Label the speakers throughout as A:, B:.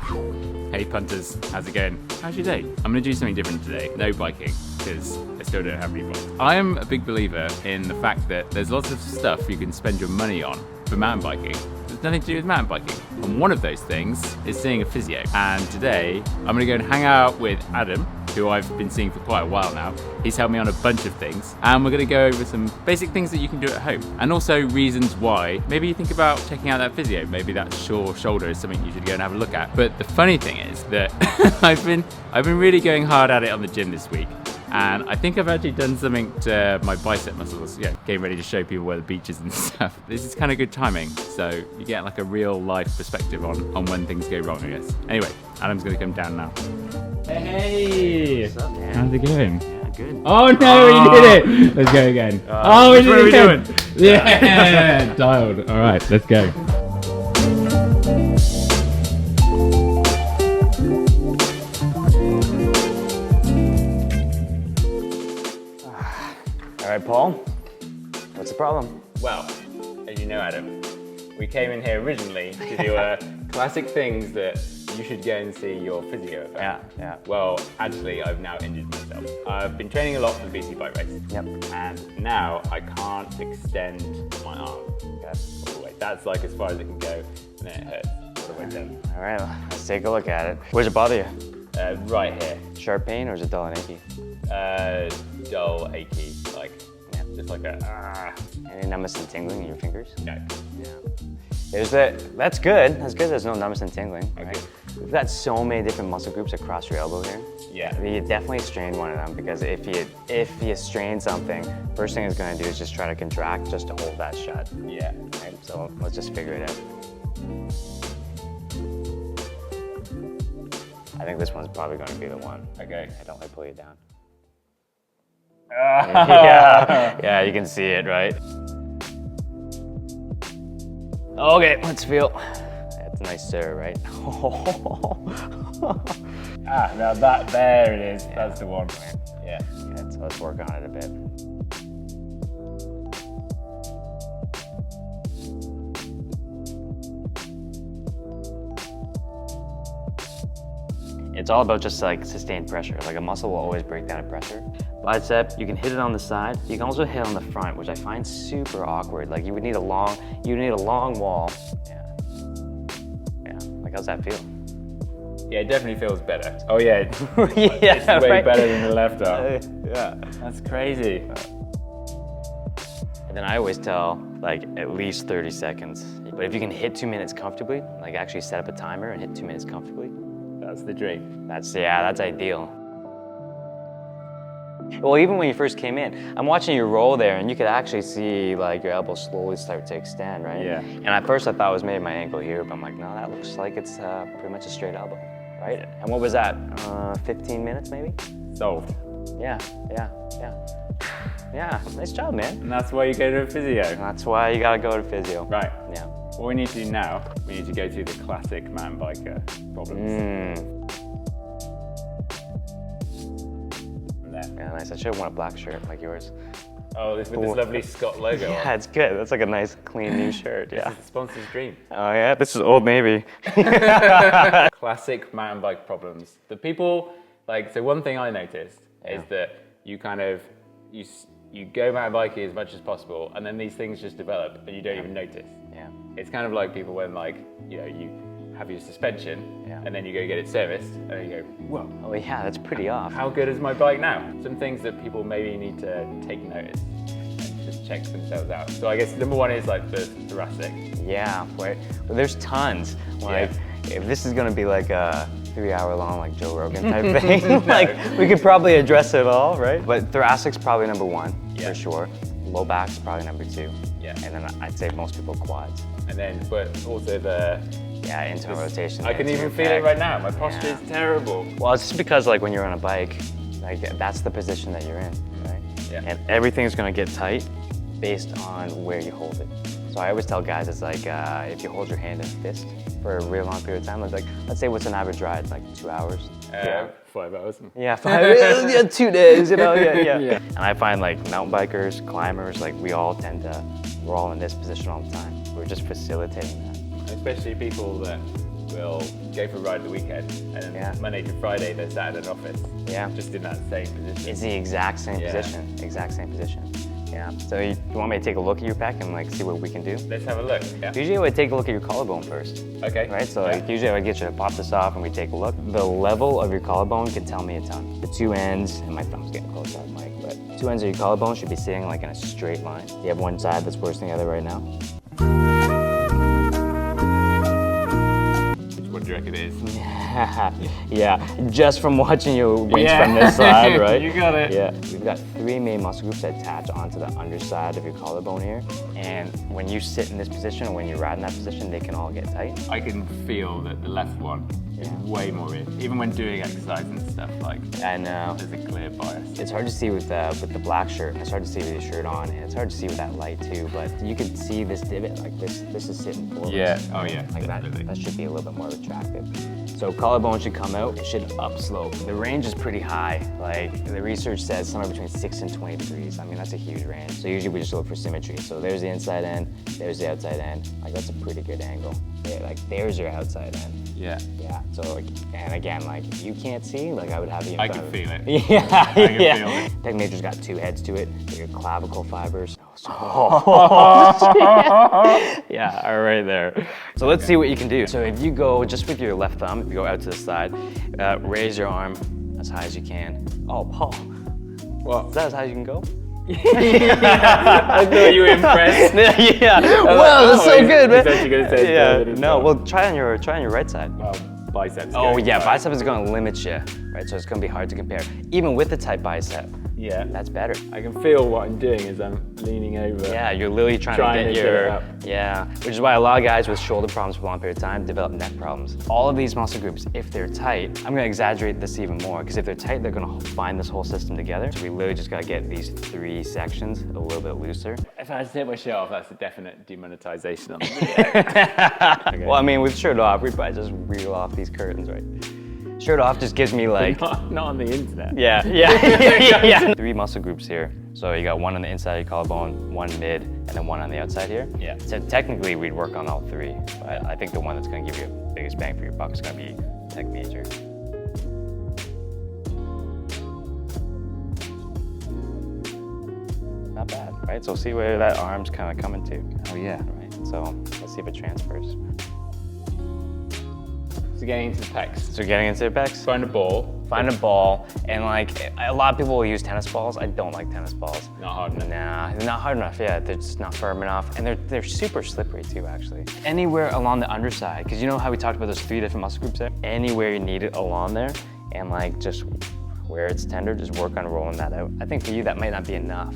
A: Hey punters, how's it going? How's your day? I'm gonna do something different today. No biking, because I still don't have any bikes. I am a big believer in the fact that there's lots of stuff you can spend your money on for mountain biking. There's nothing to do with mountain biking. And one of those things is seeing a physio. And today, I'm gonna go and hang out with Adam, who I've been seeing for quite a while now. He's helped me on a bunch of things. And we're gonna go over some basic things that you can do at home. And also reasons why maybe you think about checking out that physio. Maybe that sore shoulder is something you should go and have a look at. But the funny thing is that I've been really going hard at it on the gym this week. And I think I've actually done something to my bicep muscles, getting ready to show people where the beach is and stuff. This is kind of good timing, so you get like a real life perspective on when things go wrong, I guess. Anyway, Adam's gonna come down now. Hey! What's up, man? How's it going?
B: Yeah, good.
A: Oh no, he did it! Let's go again. We did it again! Yeah! Dialed. Alright, let's go.
B: All right, Paul, what's the problem?
A: Well, as you know, Adam, we came in here originally to do classic things that you should go and see your physio about.
B: Yeah.
A: Well, actually, I've now injured myself. I've been training a lot for the BC bike race.
B: Yep.
A: And now I can't extend my arm. Okay? All the way. That's like as far as it can go, and then it hurts all the way down.
B: All right, let's take a look at it. Where's it bother you?
A: Right here.
B: Sharp pain or is it dull and achy?
A: Dull, achy, like, just like a,
B: Any numbness and tingling in your fingers?
A: No.
B: Yeah. That's good. That's good. There's no numbness and tingling. Right? We've got so many different muscle groups across your elbow here.
A: Yeah.
B: You definitely strain one of them because if you strain something, first thing it's going to do is just try to contract just to hold that shut.
A: Yeah.
B: Right? So let's just figure it out. I think this one's probably going to be the one.
A: Okay.
B: I don't pull you down. Yeah, you can see it, right? Okay, let's feel. That's a nice stir, right?
A: Now there it is. Yeah. That's the one. Yeah.
B: Good, so let's work on it a bit. It's all about just like sustained pressure. Like a muscle will always break down at pressure. Bicep, you can hit it on the side. You can also hit on the front, which I find super awkward. Like you would need a long wall. Yeah. Like how's that feel?
A: Yeah, it definitely feels better. Oh yeah,
B: yeah,
A: it's way
B: right?
A: better than the left arm.
B: Yeah.
A: That's crazy.
B: And then I always tell like at least 30 seconds. But if you can hit 2 minutes comfortably, like actually set up a timer and hit 2 minutes comfortably.
A: That's the dream.
B: That's ideal. Well, even when you first came in, I'm watching you roll there and you could actually see like your elbow slowly start to extend, right?
A: Yeah.
B: And at first I thought it was maybe my ankle here, but I'm like, no, that looks like it's pretty much a straight elbow, right? And what was that, 15 minutes maybe?
A: Solved.
B: Yeah, nice job, man.
A: And that's why you go to a physio.
B: That's why you gotta go to physio.
A: Right.
B: Yeah.
A: What we need to do now, we need to go through the classic mountain biker problems.
B: Yeah, nice. I should have worn a black shirt like yours.
A: Oh, with this lovely Scott logo
B: Yeah,
A: on.
B: it's good. That's like a nice, clean new shirt. Yeah.
A: This is the sponsor's dream.
B: Oh yeah, this is Old Navy.
A: Classic mountain bike problems. The people, so one thing I noticed is that you kind of, you go mountain biking as much as possible and then these things just develop and you don't even notice.
B: Yeah.
A: It's kind of like people when you have your suspension and then you go get it serviced and then you go, whoa.
B: Oh yeah, that's pretty off.
A: How good is my bike now? Some things that people maybe need to take notice and just check themselves out. So I guess number one is like the thoracic.
B: Yeah, well, there's tons. Like, if this is gonna be like a 3-hour-long like Joe Rogan type thing, like we could probably address it all, right? But thoracic's probably number one for sure. Low back's probably number two.
A: Yeah.
B: And then I'd say most people quads.
A: And then, but also the
B: internal rotation.
A: I can even feel it right now. My posture is terrible.
B: Well, it's just because like when you're on a bike, like that's the position that you're in, right?
A: Yeah.
B: And everything's gonna get tight based on where you hold it. So I always tell guys, it's like if you hold your hand in a fist for a real long period of time, it's like, let's say what's an average ride, like 2 hours?
A: 5 hours.
B: Yeah, 2 days, you know, yeah. And I find like mountain bikers, climbers, like we're all in this position all the time. We're just facilitating that.
A: Especially people that will go for a ride at the weekend, and then Monday to Friday they're sat in an office.
B: Yeah.
A: Just in that same position.
B: It's the exact same position. Exact same position. Yeah. So you want me to take a look at your pec and like see what we can do?
A: Let's have a look. Yeah.
B: Usually I would take a look at your collarbone first.
A: Okay.
B: Right? So like usually I would get you to pop this off and we take a look. The level of your collarbone can tell me a ton. The two ends, and my thumb's getting close to the mic, but two ends of your collarbone should be sitting like in a straight line. You have one side that's worse than the other right now.
A: What do you reckon it is?
B: Yeah, just from watching you winch from this side, right?
A: You got it.
B: Yeah, we've got three main muscle groups that attach onto the underside of your collarbone here. And when you sit in this position, or when you ride in that position, they can all get tight.
A: I can feel that the left one is way more in. Even when doing exercise and stuff, like,
B: I know.
A: there's a clear bias.
B: It's hard to see with the black shirt. It's hard to see with your shirt on, and it's hard to see with that light too, but you can see this divot, like this is sitting forward.
A: Yeah, oh yeah,
B: Like
A: definitely.
B: that should be a little bit more retractive. So collarbone should come out, it should upslope. The range is pretty high. Like the research says somewhere between 6 and 20 degrees. I mean, that's a huge range. So usually we just look for symmetry. So there's the inside end, there's the outside end. Like that's a pretty good angle. Yeah, like there's your outside end.
A: Yeah.
B: Yeah, so like, and again, like you can't see, like I would have you in
A: I
B: front
A: can
B: of-
A: feel it.
B: Yeah,
A: I can
B: yeah.
A: feel it.
B: Tech Nature's got two heads to it. Your clavicle fibers. Yeah, all right there. So let's see what you can do. So if you go just with your left thumb, if you go out to the side, raise your arm as high as you can. Oh, Paul.
A: What?
B: Is that as high as you can go?
A: I thought you were impressed.
B: Yeah. Well, that's so good, man.
A: Is that what you're gonna say?
B: Yeah. No, well, try on your right side.
A: Biceps.
B: Oh
A: going
B: yeah,
A: right.
B: bicep is going to limit you, right? So it's going to be hard to compare. Even with the tight bicep,
A: Yeah.
B: that's better.
A: I can feel what I'm doing as I'm leaning over.
B: Yeah, you're literally trying to get
A: it
B: your,
A: up.
B: yeah, which is why a lot of guys with shoulder problems for a long period of time develop neck problems. All of these muscle groups, if they're tight, I'm gonna exaggerate this even more, because if they're tight, they're gonna bind this whole system together. So we literally just gotta get these three sections a little bit looser.
A: If I take my shirt off, that's a definite demonetization on the video. Okay.
B: Well, I mean, with shirt off, we probably just reel off these curtains, right? Shirt off just gives me like,
A: not on the internet.
B: yeah. Yeah. Three muscle groups here. So you got one on the inside of your collarbone, one mid, and then one on the outside here.
A: Yeah.
B: So technically we'd work on all three, but I think the one that's gonna give you the biggest bang for your buck is gonna be Tech Nature. Not bad, right? So see where that arm's kind of coming to.
A: Oh yeah.
B: Right, so let's see if it transfers.
A: So getting into the pecs.
B: So getting into the pecs.
A: Find a ball.
B: Find a ball, and like a lot of people will use tennis balls. I don't like tennis balls.
A: Not hard enough.
B: Nah, they're not hard enough. Yeah, they're just not firm enough, and they're super slippery too, actually. Anywhere along the underside, because you know how we talked about those three different muscle groups there. Anywhere you need it along there, and like just where it's tender, just work on rolling that out. I think for you that might not be enough.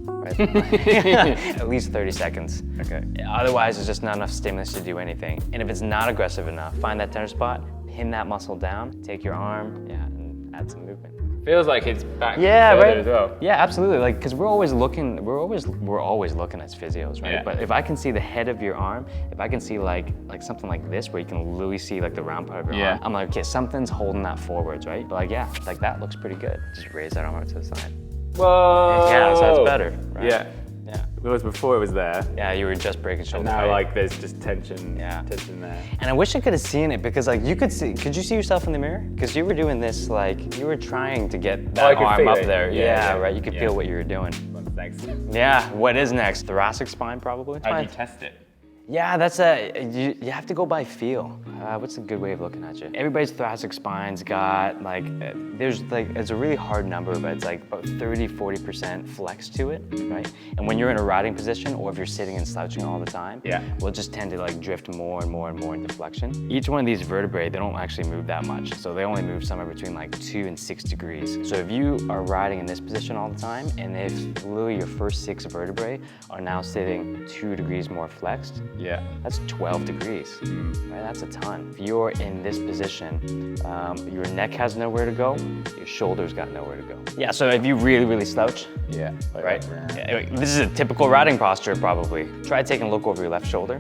B: Right? At least 30 seconds.
A: Okay.
B: Otherwise, there's just not enough stimulus to do anything. And if it's not aggressive enough, find that tender spot, pin that muscle down, take your arm, yeah, and add some movement.
A: Feels like it's back
B: Yeah,
A: further
B: right.
A: as well.
B: Yeah, absolutely. Like, because we're always looking as physios, right?
A: Yeah.
B: But if I can see the head of your arm, if I can see like something like this, where you can literally see like the round part of your arm, I'm like, okay, something's holding that forwards, right? But like, yeah, like that looks pretty good. Just raise that arm out to the side.
A: Whoa.
B: Yeah, so that's better. Right?
A: Yeah.
B: Yeah.
A: Whereas before it was there.
B: Yeah, you were just breaking shoulder.
A: And now
B: height.
A: like there's just tension.
B: Yeah.
A: Tension there.
B: And I wish I could have seen it, because like you could you see yourself in the mirror? Because you were doing this, like you were trying to get that
A: I could
B: arm
A: feel
B: up
A: it.
B: there.
A: Yeah,
B: Yeah,
A: yeah.
B: right. You could
A: Yeah.
B: feel what you were doing.
A: What's next?
B: Yeah, what is next? Thoracic spine, probably?
A: How do you test it?
B: Yeah, that's you have to go by feel. What's a good way of looking at you? Everybody's thoracic spine's got like, it's a really hard number, but it's like about 30-40% flex to it, right? And when you're in a riding position, or if you're sitting and slouching all the time, we'll just tend to like drift more and more and more into flexion. Each one of these vertebrae, they don't actually move that much. So they only move somewhere between like 2 and 6 degrees. So if you are riding in this position all the time, and if literally your first 6 vertebrae are now sitting 2 degrees more flexed,
A: Yeah.
B: that's 12 degrees, right? That's a ton. If you're in this position, your neck has nowhere to go, your shoulders got nowhere to go. Yeah, so if you really, really slouch,
A: Yeah.
B: right? Yeah, this is a typical riding posture, probably. Try taking a look over your left shoulder.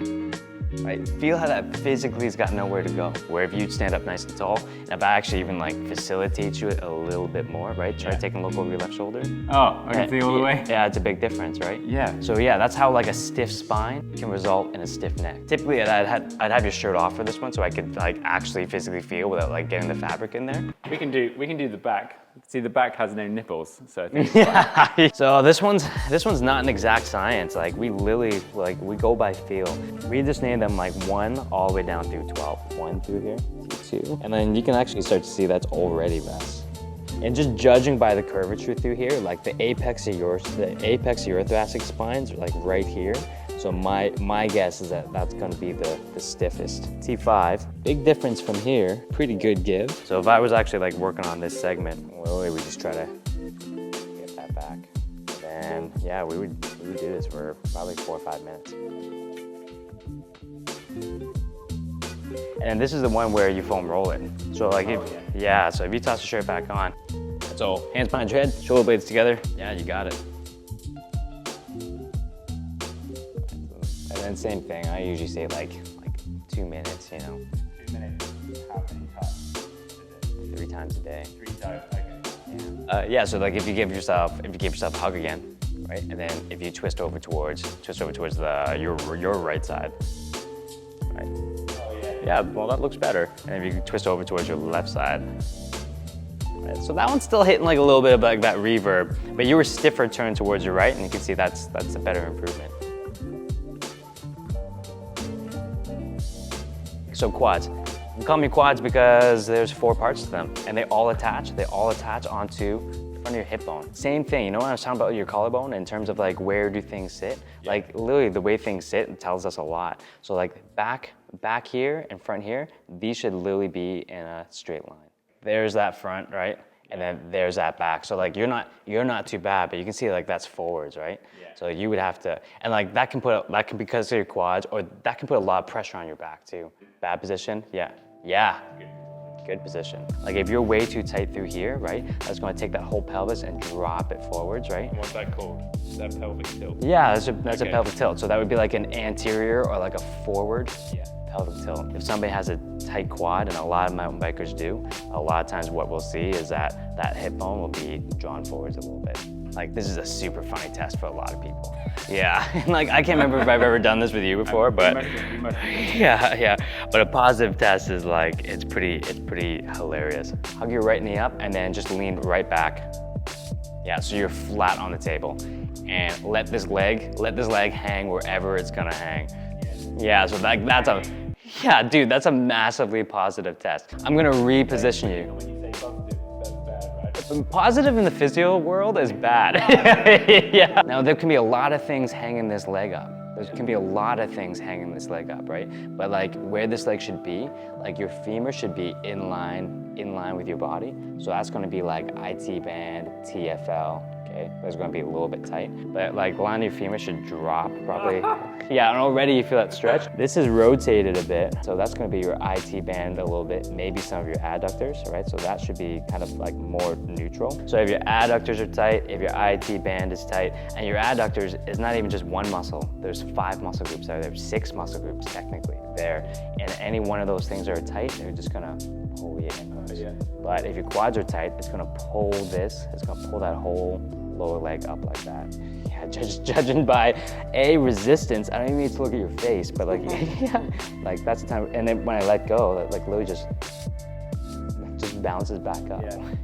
B: right? Feel how that physically has got nowhere to go. Wherever you stand up nice and tall, and if I actually even like facilitate you a little bit more, right? Try taking a look over your left shoulder.
A: Oh, I can see all the way?
B: Yeah, it's a big difference, right?
A: Yeah.
B: So yeah, that's how like a stiff spine can result in a stiff neck. Typically, I'd have your shirt off for this one so I could like actually physically feel without like getting the fabric in there.
A: We can do the back. See, the back has no nipples, so I think it's fine.
B: So this one's not an exact science. Like we literally, like we go by feel. We just named them like 1 all the way down through 12. 1 through here, 2. And then you can actually start to see that's already rest. And just judging by the curvature through here, like the apex of your thoracic spines are like right here. So my guess is that that's gonna be the stiffest. T5, big difference from here, pretty good give. So if I was actually like working on this segment, well, we just try to get that back. And yeah, we would do this for probably 4 or 5 minutes. And this is the one where you foam roll it. So like, so if you toss the shirt back on, so hands behind your head, shoulder blades together, yeah, you got it. And then same thing, I usually say like 2 minutes, you know.
A: 2 minutes, how many times?
B: 3 times a day.
A: 3 times, okay.
B: Yeah, so like if you give yourself a hug again, right? And then if you twist over towards your right side, right?
A: Oh yeah.
B: Yeah, well that looks better. And if you twist over towards your left side. Right, so that one's still hitting like a little bit of like that reverb, but you were stiffer turned towards your right, and you can see that's a better improvement. So quads. We call them quads because there's 4 parts to them, and they all attach onto the front of your hip bone. Same thing, you know when I was talking about your collarbone in terms of like where do things sit? Yeah. Like literally the way things sit tells us a lot. So like back here and front here, these should literally be in a straight line. There's that front, right? And then there's that back. So like you're not too bad, but you can see like that's forwards, right? Yeah. So you would have to, and like that can because of your quads, or that can put a lot of pressure on your back too. Bad position, yeah. Good position. Like if you're way too tight through here, right? That's going to take that whole pelvis and drop it forwards, right?
A: And what's that called? Is that pelvic tilt?
B: Yeah, that's a pelvic tilt. So that would be like an anterior or like a forward pelvic tilt. If somebody has a tight quad, and a lot of mountain bikers do, a lot of times what we'll see is that hip bone will be drawn forwards a little bit. Like this is a super funny test for a lot of people. Yeah, like I can't remember if I've ever done this with you before, but yeah. But a positive test is like, it's pretty hilarious. Hug your right knee up and then just lean right back. Yeah, so you're flat on the table, and let this leg hang wherever it's gonna hang. Yeah, so that's a massively positive test. I'm gonna reposition you.
A: When you say positive, that's bad, right?
B: Positive in the physio world is bad. Yeah. Now there can be a lot of things hanging this leg up. There can be a lot of things hanging this leg up, right? But like where this leg should be, like your femur should be in line with your body. So that's gonna be like IT band, TFL, okay? That's gonna be a little bit tight. But like the line of your femur should drop probably. Yeah, and already you feel that stretch. This is rotated a bit. So that's gonna be your IT band a little bit, maybe some of your adductors, right? So that should be kind of like more neutral. So if your adductors are tight, if your IT band is tight, and your adductors is not even just one muscle, there's 5 muscle groups there, there's 6 muscle groups technically there. And any one of those things are tight, they're just gonna pull you in. But if your quads are tight, it's gonna pull this, it's gonna pull that whole lower leg up like that. Yeah, judging by resistance, I don't even need to look at your face, but like, like that's the time. And then when I let go, like literally just bounces back up.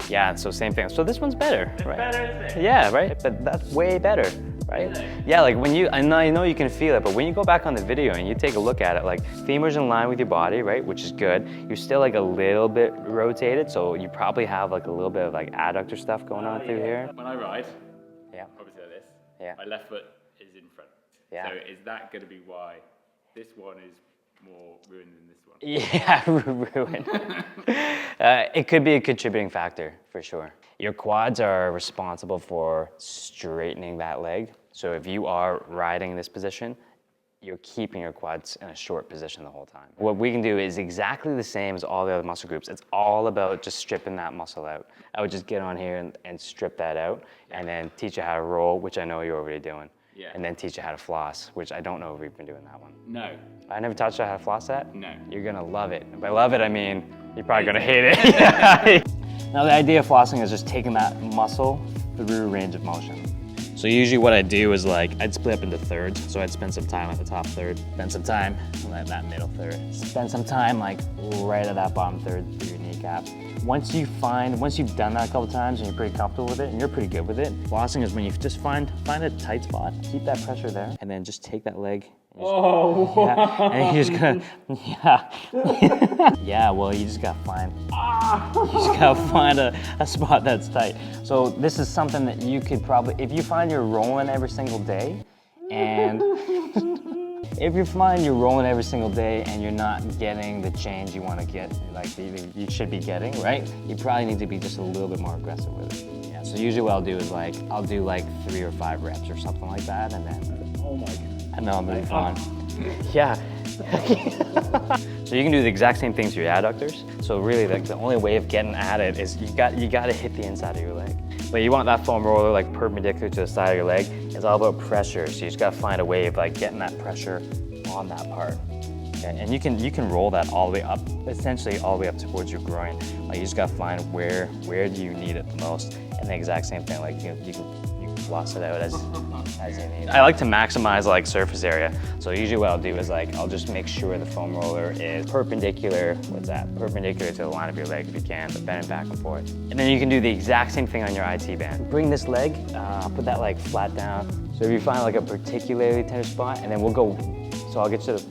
B: Yeah, so same thing. So this one's better, right?
A: Better, isn't it?
B: Yeah, right? But that's way better, right? Yeah, like when I know you can feel it, but when you go back on the video and you take a look at it, like femur's in line with your body, right? Which is good. You're still like a little bit rotated, so you probably have like a little bit of like adductor stuff going on through here.
A: When I ride, obviously like this, my left foot is in front. So is that going to be why this one is more ruined than this one?
B: Yeah, ruined. It could be a contributing factor for sure. Your quads are responsible for straightening that leg. So if you are riding in this position, you're keeping your quads in a short position the whole time. What we can do is exactly the same as all the other muscle groups. It's all about just stripping that muscle out. I would just get on here and strip that out, and then teach you how to roll, which I know you're already doing. and then teach you how to floss, which I don't know if we've been doing that one.
A: No.
B: I never taught you how to floss that?
A: No.
B: You're gonna love it. By love it, I mean, you're probably gonna hate it. Now the idea of flossing is just taking that muscle through range of motion. So usually what I do is like, I'd split up into thirds. So I'd spend some time at the top third, spend some time at that middle third, spend some time like right at that bottom third through your kneecap. Once you've done that a couple times and you're pretty comfortable with it and you're pretty good with it, flossing is when you just find a tight spot, keep that pressure there, and then just take that leg. And you're just gonna, yeah, well, you just gotta find, a spot that's tight. So this is something that you could probably, if you find you're rolling every single day, and if you find you're rolling every single day and you're not getting the change you want to get, like you should be getting, right? You probably need to be just a little bit more aggressive with it. Yeah, so usually what I'll do is like, I'll do like 3 or 5 reps or something like that, and then, oh my God. And then I'll move on. Yeah. So you can do the exact same things to your adductors. So really like the only way of getting at it is you got to hit the inside of your leg. But you want that foam roller like perpendicular to the side of your leg. It's all about pressure. So you just got to find a way of like getting that pressure on that part. Okay? And you can roll that all the way up, essentially all the way up towards your groin. Like you just got to find where do you need it the most. And the exact same thing, like you can floss it out as you need. I like to maximize like surface area. So usually what I'll do is like, I'll just make sure the foam roller is perpendicular, perpendicular to the line of your leg if you can, but bend it back and forth. And then you can do the exact same thing on your IT band. Bring this leg, put that leg flat down. So if you find like a particularly tender spot, and then we'll go, so I'll get you to,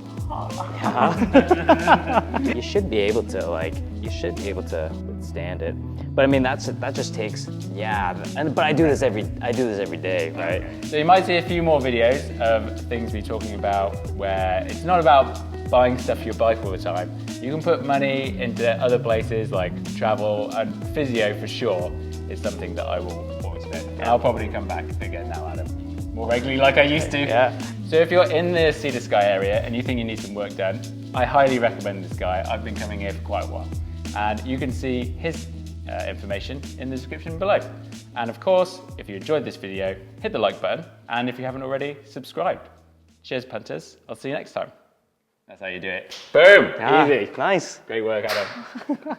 B: you should be able to withstand it. But I mean, that just takes, but I do this every day, right?
A: So you might see a few more videos of things we're talking about where it's not about buying stuff for your bike all the time. You can put money into other places like travel, and physio for sure is something that I will always spend. I'll probably come back again now, Adam, more regularly like I used to.
B: Yeah.
A: So if you're in the Sea to Sky area and you think you need some work done, I highly recommend this guy. I've been coming here for quite a while. And you can see his information in the description below. And of course, if you enjoyed this video, hit the like button. And if you haven't already, subscribe. Cheers, punters. I'll see you next time. That's how you do it. Boom, easy.
B: Nice.
A: Great work, Adam.